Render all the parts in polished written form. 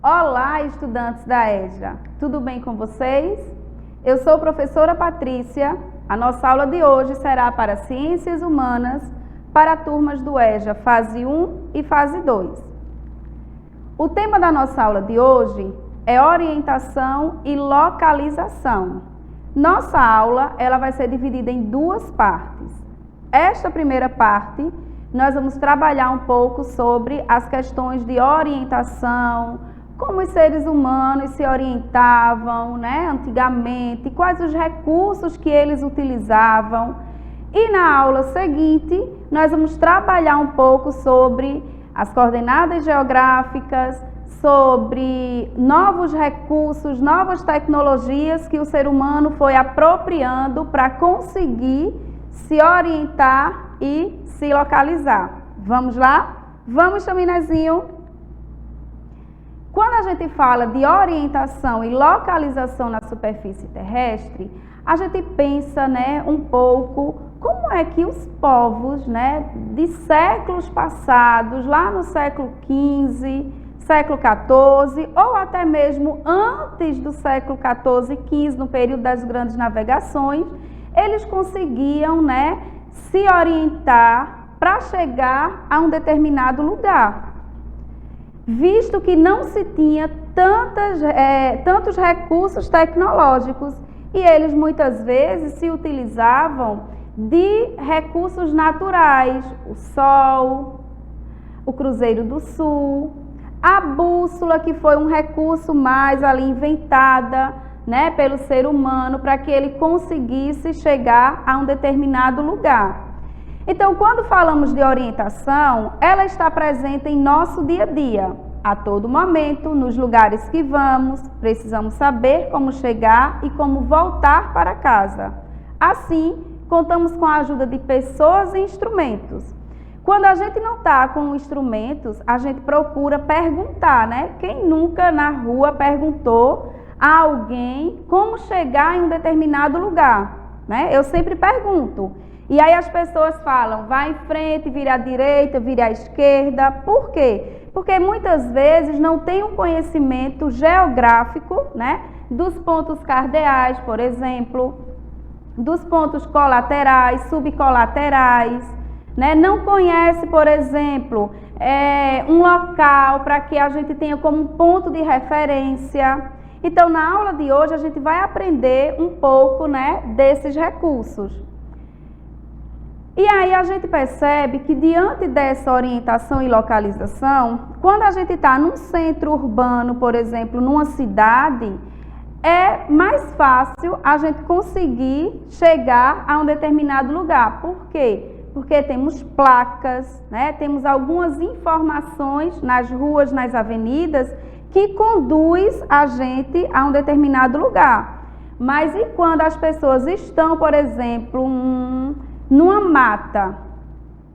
Olá, estudantes da EJA, tudo bem com vocês? Eu sou a professora Patrícia. A nossa aula de hoje será para Ciências Humanas, para turmas do EJA fase 1 e fase 2. O tema da nossa aula de hoje é orientação e localização. Nossa aula ela vai ser dividida em duas partes. Esta primeira parte, nós vamos trabalhar um pouco sobre as questões de orientação, como os seres humanos se orientavam, antigamente, quais os recursos que eles utilizavam. E na aula seguinte, nós vamos trabalhar um pouco sobre as coordenadas geográficas, sobre novos recursos, novas tecnologias que o ser humano foi apropriando para conseguir se orientar e se localizar. Vamos lá? Vamos, chaminézinho? Quando a gente fala de orientação e localização na superfície terrestre, a gente pensa, um pouco como é que os povos, de séculos passados, lá no século XV, século XIV, ou até mesmo antes do século XIV e XV, no período das grandes navegações, eles conseguiam, se orientar para chegar a um determinado lugar. Visto que não se tinha tantos recursos tecnológicos e eles muitas vezes se utilizavam de recursos naturais, o sol, o cruzeiro do sul, a bússola, que foi um recurso mais ali inventada, pelo ser humano para que ele conseguisse chegar a um determinado lugar. Então, quando falamos de orientação, ela está presente em nosso dia a dia. A todo momento, nos lugares que vamos, precisamos saber como chegar e como voltar para casa. Assim, contamos com a ajuda de pessoas e instrumentos. Quando a gente não está com instrumentos, a gente procura perguntar, Quem nunca na rua perguntou a alguém como chegar em um determinado lugar, Eu sempre pergunto. E aí as pessoas falam, vai em frente, vira à direita, vira à esquerda. Por quê? Porque muitas vezes não tem um conhecimento geográfico, dos pontos cardeais, por exemplo, dos pontos colaterais, subcolaterais, Não conhece, por exemplo, um local para que a gente tenha como ponto de referência. Então, na aula de hoje, a gente vai aprender um pouco, desses recursos. E aí a gente percebe que diante dessa orientação e localização, quando a gente está num centro urbano, por exemplo, numa cidade, é mais fácil a gente conseguir chegar a um determinado lugar. Por quê? Porque temos placas, temos algumas informações nas ruas, nas avenidas, que conduz a gente a um determinado lugar. Mas e quando as pessoas estão, por exemplo, numa mata?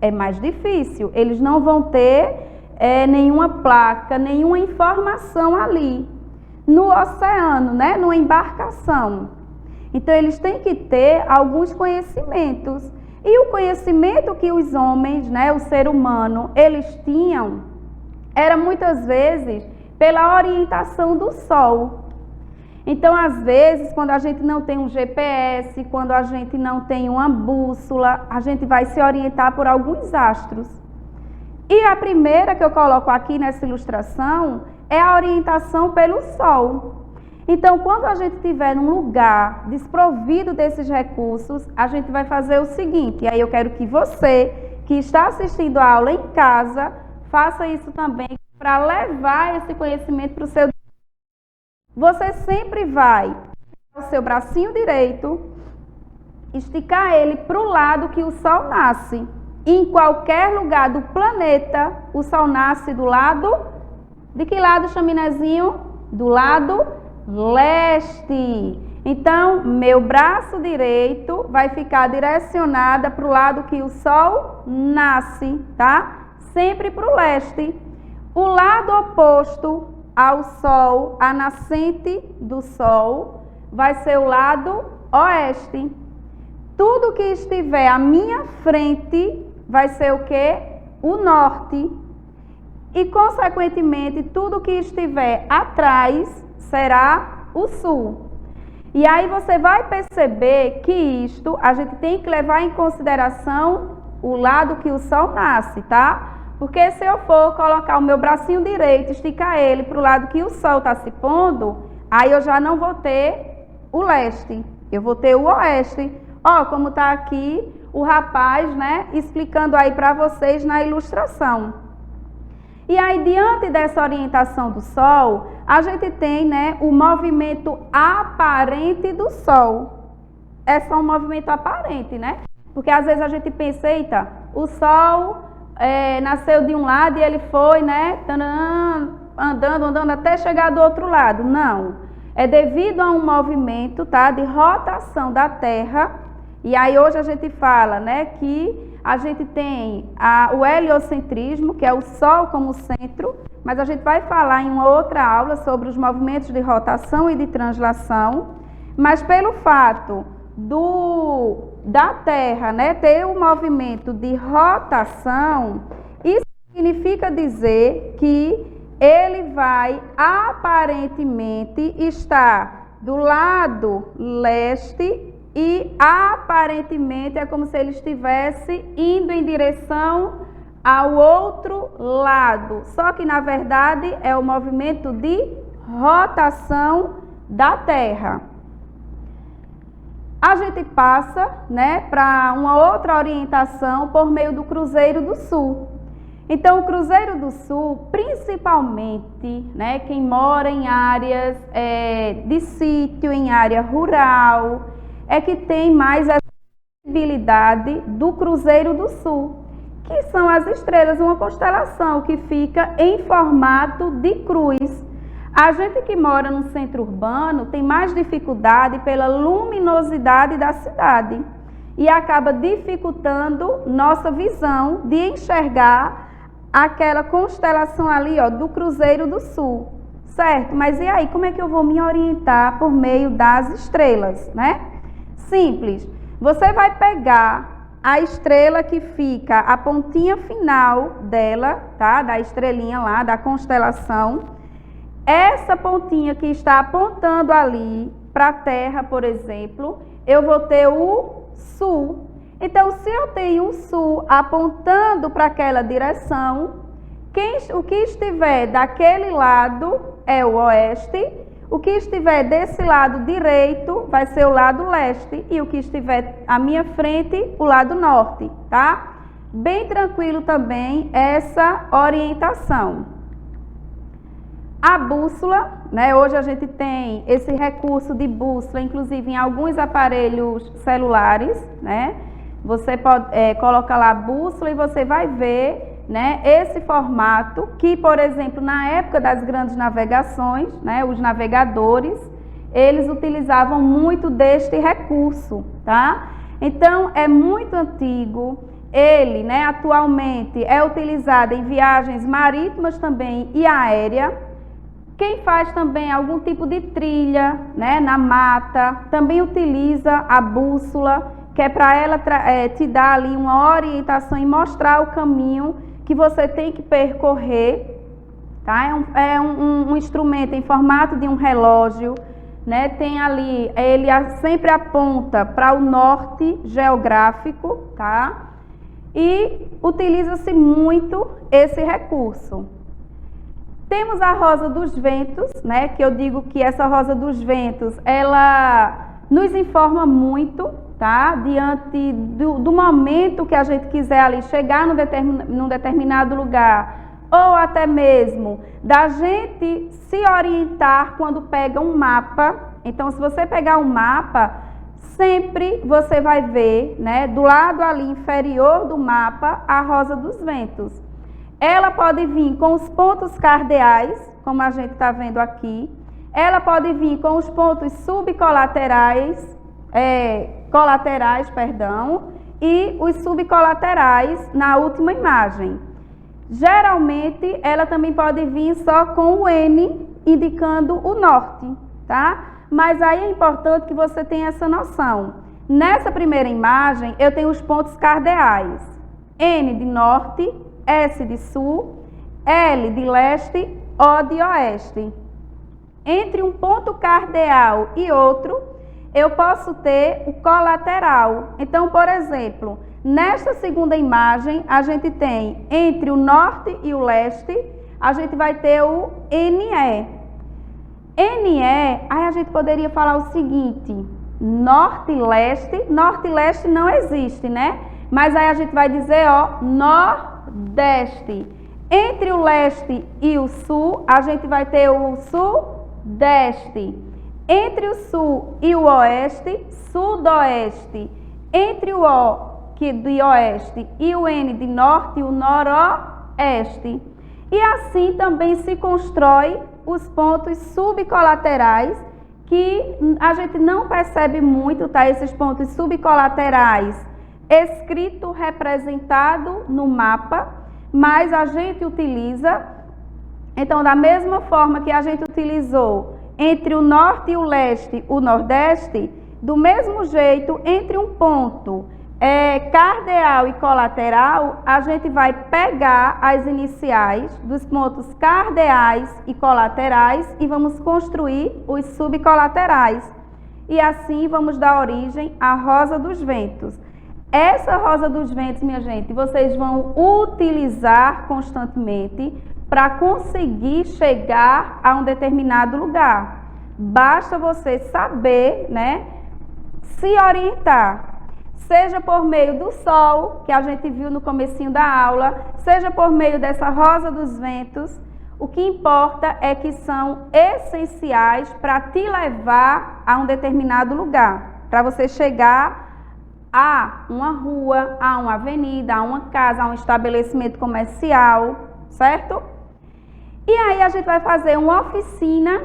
É mais difícil, eles não vão ter nenhuma placa, nenhuma informação ali. No oceano, numa embarcação. Então, eles têm que ter alguns conhecimentos. E o conhecimento que os homens, o ser humano, eles tinham, era muitas vezes pela orientação do sol. Então, às vezes, quando a gente não tem um GPS, quando a gente não tem uma bússola, a gente vai se orientar por alguns astros. E a primeira que eu coloco aqui nessa ilustração é a orientação pelo sol. Então, quando a gente estiver num lugar desprovido desses recursos, a gente vai fazer o seguinte, e aí eu quero que você, que está assistindo a aula em casa, faça isso também para levar esse conhecimento para o seu. Você sempre vai o seu bracinho direito, esticar ele para o lado que o sol nasce. Em qualquer lugar do planeta, o sol nasce do lado... De que lado, chaminézinho? Do lado leste. Então, meu braço direito vai ficar direcionada para o lado que o sol nasce, tá? Sempre para o leste. O lado oposto ao sol, a nascente do sol, vai ser o lado oeste. Tudo que estiver à minha frente vai ser o quê? O norte. e, consequentemente, tudo que estiver atrás será o sul. E aí você vai perceber que isto a gente tem que levar em consideração o lado que o sol nasce, tá? Porque se eu for colocar o meu bracinho direito, esticar ele para o lado que o sol está se pondo, aí eu já não vou ter o leste, eu vou ter o oeste. Ó, como está aqui o rapaz, né, explicando aí para vocês na ilustração. E aí, diante dessa orientação do sol, a gente tem, né, o movimento aparente do sol. É só um movimento aparente, né? Porque às vezes a gente pensa, eita, o sol nasceu de um lado e ele foi, né, andando até chegar do outro lado. Não. É devido a um movimento, tá, de rotação da Terra. E aí hoje a gente fala, né, que a gente tem o heliocentrismo, que é o Sol como centro, mas a gente vai falar em uma outra aula sobre os movimentos de rotação e de translação. Mas pelo fato da Terra, né, ter um movimento de rotação, isso significa dizer que ele vai aparentemente estar do lado leste e aparentemente é como se ele estivesse indo em direção ao outro lado. Só que na verdade é o movimento de rotação da Terra. A gente passa, né, para uma outra orientação por meio do Cruzeiro do Sul. Então, o Cruzeiro do Sul, principalmente, né, quem mora em áreas de sítio, em área rural, é que tem mais a visibilidade do Cruzeiro do Sul, que são as estrelas, uma constelação que fica em formato de cruz. A gente que mora no centro urbano tem mais dificuldade pela luminosidade da cidade e acaba dificultando nossa visão de enxergar aquela constelação ali, ó, do Cruzeiro do Sul, certo? Mas e aí, como é que eu vou me orientar por meio das estrelas, né? Simples. Você vai pegar a estrela que fica, a pontinha final dela, tá? Da estrelinha lá, da constelação. Essa pontinha que está apontando ali para a Terra, por exemplo, eu vou ter o sul. Então, se eu tenho o sul apontando para aquela direção, o que estiver daquele lado é o oeste, o que estiver desse lado direito vai ser o lado leste e o que estiver à minha frente, o lado norte, tá? Bem tranquilo também essa orientação. A bússola, né? Hoje a gente tem esse recurso de bússola, inclusive em alguns aparelhos celulares, né? Você pode colocar lá a bússola e você vai ver, né, esse formato que, por exemplo, na época das grandes navegações, né, os navegadores, eles utilizavam muito deste recurso, tá? Então, é muito antigo. Ele, né, atualmente é utilizado em viagens marítimas também e aérea. Quem faz também algum tipo de trilha, né, na mata, também utiliza a bússola, que é para ela te dar ali uma orientação e mostrar o caminho que você tem que percorrer, tá? É um instrumento em formato de um relógio, né? Tem ali, ele sempre aponta para o norte geográfico, tá? E utiliza-se muito esse recurso. Temos a rosa dos ventos, né, que eu digo que essa rosa dos ventos, ela nos informa muito, tá, diante do momento que a gente quiser ali chegar num determinado lugar, ou até mesmo da gente se orientar quando pega um mapa. Então, se você pegar um mapa, sempre você vai ver, né, do lado ali inferior do mapa, a rosa dos ventos. Ela pode vir com os pontos cardeais, como a gente está vendo aqui. Ela pode vir com os pontos subcolaterais, e os subcolaterais na última imagem. Geralmente, ela também pode vir só com o N, indicando o norte, tá? Mas aí é importante que você tenha essa noção. Nessa primeira imagem, eu tenho os pontos cardeais. N de norte, S de sul, L de leste, O de oeste. Entre um ponto cardeal e outro, eu posso ter o colateral. Então, por exemplo, nesta segunda imagem, a gente tem entre o norte e o leste, a gente vai ter o NE. NE, aí a gente poderia falar o seguinte, norte e leste não existe, né? Mas aí a gente vai dizer, ó, nordeste. Entre o leste e o sul, a gente vai ter o sudeste. Entre o sul e o oeste, sudoeste. Entre o O de oeste e o N de norte, o noroeste. E assim também se constrói os pontos subcolaterais, que a gente não percebe muito, tá? Esses pontos subcolaterais escrito, representado no mapa, mas a gente utiliza, então da mesma forma que a gente utilizou entre o norte e o leste, o nordeste, do mesmo jeito, entre um ponto cardeal e colateral, a gente vai pegar as iniciais dos pontos cardeais e colaterais e vamos construir os subcolaterais. E assim vamos dar origem à rosa dos ventos. Essa rosa dos ventos, minha gente, vocês vão utilizar constantemente para conseguir chegar a um determinado lugar. Basta você saber, né, se orientar. Seja por meio do sol, que a gente viu no comecinho da aula, seja por meio dessa rosa dos ventos, o que importa é que são essenciais para te levar a um determinado lugar, para você chegar a uma rua, a uma avenida, a uma casa, a um estabelecimento comercial, certo? E aí a gente vai fazer uma oficina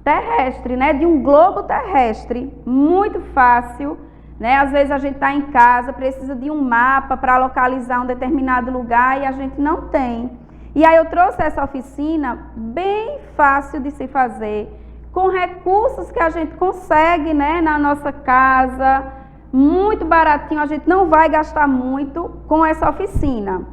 terrestre, né, de um globo terrestre, muito fácil. Né? Às vezes a gente está em casa, precisa de um mapa para localizar um determinado lugar e a gente não tem. E aí eu trouxe essa oficina bem fácil de se fazer, com recursos que a gente consegue, né, na nossa casa, muito baratinho, a gente não vai gastar muito com essa oficina.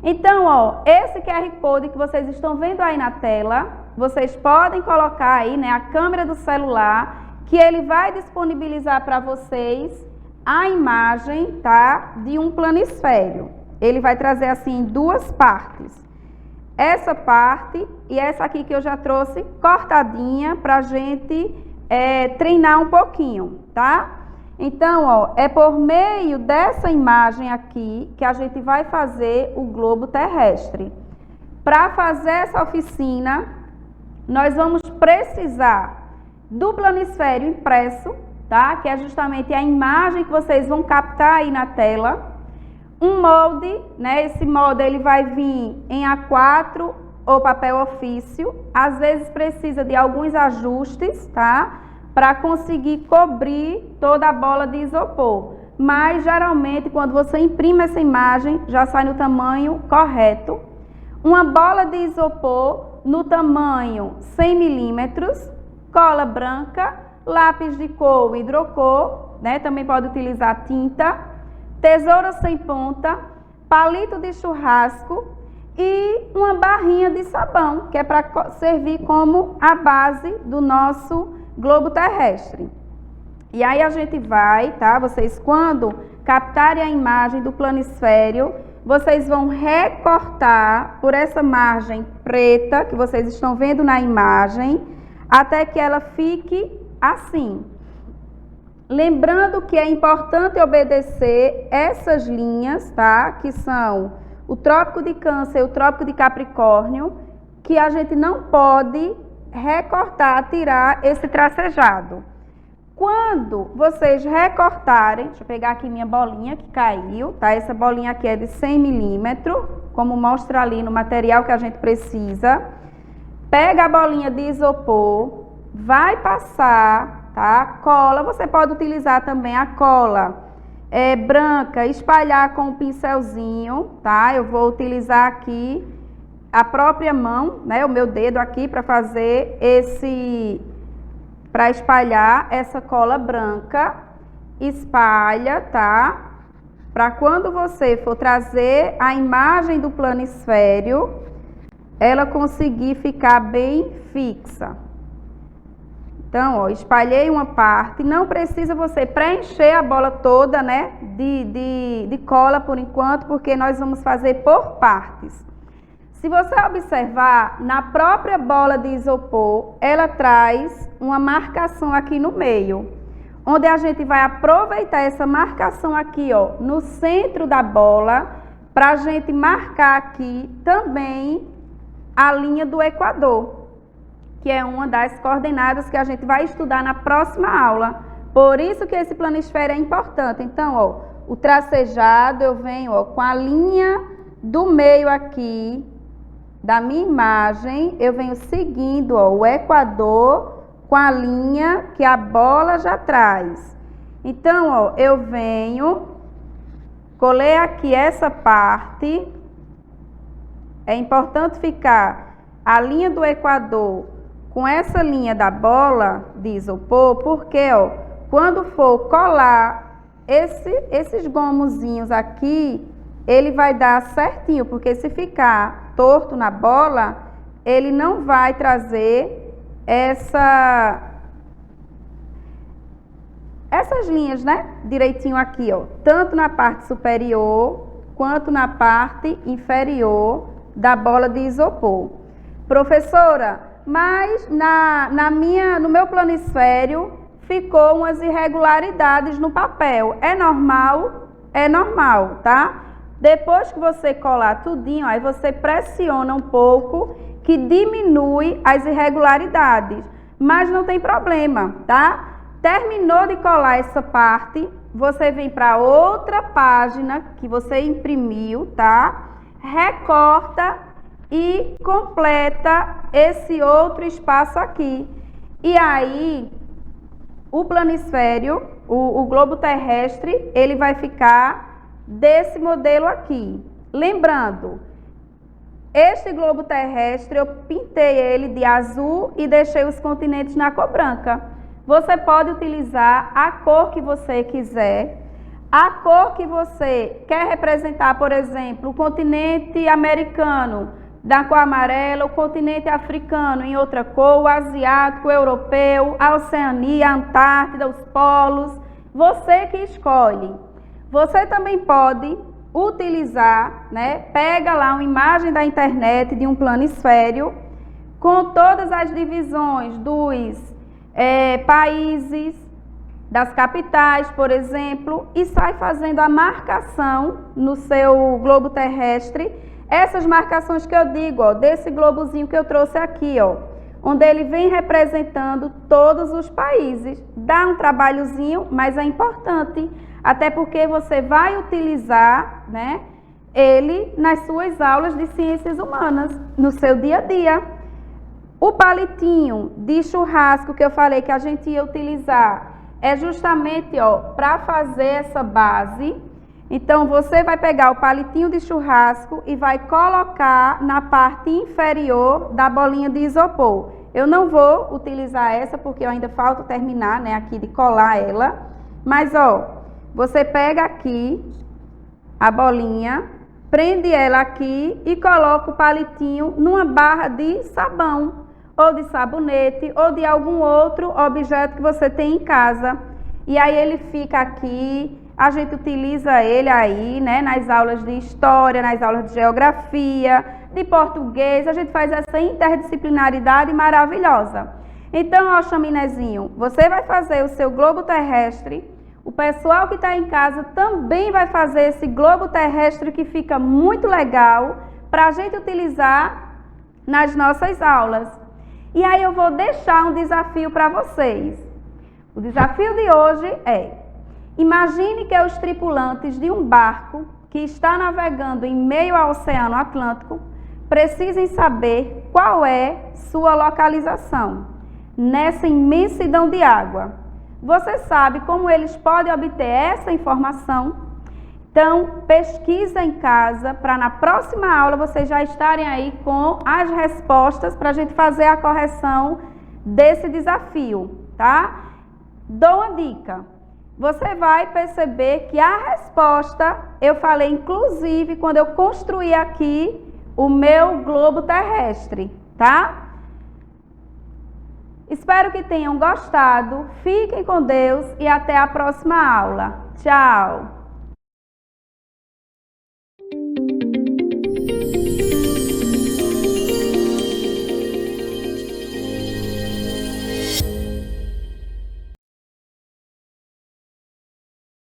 Então, ó, esse QR Code que vocês estão vendo aí na tela, vocês podem colocar aí, né, a câmera do celular, que ele vai disponibilizar para vocês a imagem, tá, de um planisfério. Ele vai trazer assim duas partes. Essa parte e essa aqui que eu já trouxe cortadinha para a gente treinar um pouquinho, tá? Então, ó, é por meio dessa imagem aqui que a gente vai fazer o globo terrestre. Para fazer essa oficina, nós vamos precisar do planisfério impresso, tá? Que é justamente a imagem que vocês vão captar aí na tela. Um molde, né? Esse molde ele vai vir em A4 ou papel ofício. Às vezes precisa de alguns ajustes, tá? Para conseguir cobrir toda a bola de isopor. Mas geralmente quando você imprime essa imagem, já sai no tamanho correto. Uma bola de isopor no tamanho 100 milímetros, cola branca, lápis de cor, hidrocor, né? Também pode utilizar tinta, tesoura sem ponta, palito de churrasco e uma barrinha de sabão, que é para servir como a base do nosso globo terrestre. E aí a gente vai, tá? Vocês quando captarem a imagem do planisfério, vocês vão recortar por essa margem preta que vocês estão vendo na imagem, até que ela fique assim. Lembrando que é importante obedecer essas linhas, tá? Que são o Trópico de Câncer e o Trópico de Capricórnio, que a gente não pode recortar, tirar esse tracejado. Quando vocês recortarem, deixa eu pegar aqui minha bolinha que caiu, tá? Essa bolinha aqui é de 100 milímetros, como mostra ali no material que a gente precisa. Pega a bolinha de isopor, vai passar, tá? Cola, você pode utilizar também a cola branca, espalhar com o pincelzinho, tá? Eu vou utilizar aqui a própria mão, né? O meu dedo aqui para fazer para espalhar essa cola branca. Espalha, tá? Para quando você for trazer a imagem do planisfério, ela conseguir ficar bem fixa. Então, ó, espalhei uma parte, não precisa você preencher a bola toda, né, de cola por enquanto, porque nós vamos fazer por partes. Se você observar, na própria bola de isopor, ela traz uma marcação aqui no meio, onde a gente vai aproveitar essa marcação aqui, ó, no centro da bola, para a gente marcar aqui também a linha do Equador, que é uma das coordenadas que a gente vai estudar na próxima aula. Por isso que esse planisfério é importante. Então, ó, o tracejado eu venho, ó, com a linha do meio aqui da minha imagem, eu venho seguindo, ó, o Equador com a linha que a bola já traz. Então, ó, eu venho, colei aqui essa parte. É importante ficar a linha do Equador com essa linha da bola de isopor, porque, ó, quando for colar esses gomozinhos aqui, ele vai dar certinho, porque se ficar torto na bola, ele não vai trazer essas linhas, né? Direitinho aqui, ó, tanto na parte superior quanto na parte inferior da bola de isopor. Professora, mas no meu planisfério ficou umas irregularidades no papel. É normal? É normal, tá? Depois que você colar tudinho, aí você pressiona um pouco, que diminui as irregularidades. Mas não tem problema, tá? Terminou de colar essa parte, você vem para outra página que você imprimiu, tá? Recorta e completa esse outro espaço aqui. E aí, o planisfério, o globo terrestre, ele vai ficar desse modelo aqui. Lembrando, este globo terrestre, eu pintei ele de azul e deixei os continentes na cor branca. Você pode utilizar a cor que você quiser. A cor que você quer representar, por exemplo, o continente americano, da cor amarela, o continente africano em outra cor, o asiático, o europeu, a Oceania, a Antártida, os polos, você que escolhe. Você também pode utilizar, né, pega lá uma imagem da internet de um planisfério com todas as divisões dos países, das capitais, por exemplo, e sai fazendo a marcação no seu globo terrestre. Essas marcações que eu digo, ó, desse globozinho que eu trouxe aqui, ó, onde ele vem representando todos os países. Dá um trabalhozinho, mas é importante, até porque você vai utilizar, né, ele nas suas aulas de ciências humanas, no seu dia a dia. O palitinho de churrasco que eu falei que a gente ia utilizar é justamente, ó, para fazer essa base. Então, você vai pegar o palitinho de churrasco e vai colocar na parte inferior da bolinha de isopor. Eu não vou utilizar essa porque eu ainda falta terminar, né, aqui de colar ela. Mas, ó, você pega aqui a bolinha, prende ela aqui e coloca o palitinho numa barra de sabão, ou de sabonete, ou de algum outro objeto que você tem em casa. E aí ele fica aqui, a gente utiliza ele aí, né, nas aulas de história, nas aulas de geografia, de português, a gente faz essa interdisciplinaridade maravilhosa. Então, ó, chaminézinho, você vai fazer o seu globo terrestre, o pessoal que está em casa também vai fazer esse globo terrestre que fica muito legal para a gente utilizar nas nossas aulas. E aí eu vou deixar um desafio para vocês. O desafio de hoje é: imagine que os tripulantes de um barco que está navegando em meio ao Oceano Atlântico precisem saber qual é sua localização nessa imensidão de água. Você sabe como eles podem obter essa informação? Então, pesquisa em casa para na próxima aula vocês já estarem aí com as respostas para a gente fazer a correção desse desafio, tá? Dou uma dica. Você vai perceber que a resposta, eu falei inclusive quando eu construí aqui o meu globo terrestre, tá? Espero que tenham gostado. Fiquem com Deus e até a próxima aula. Tchau!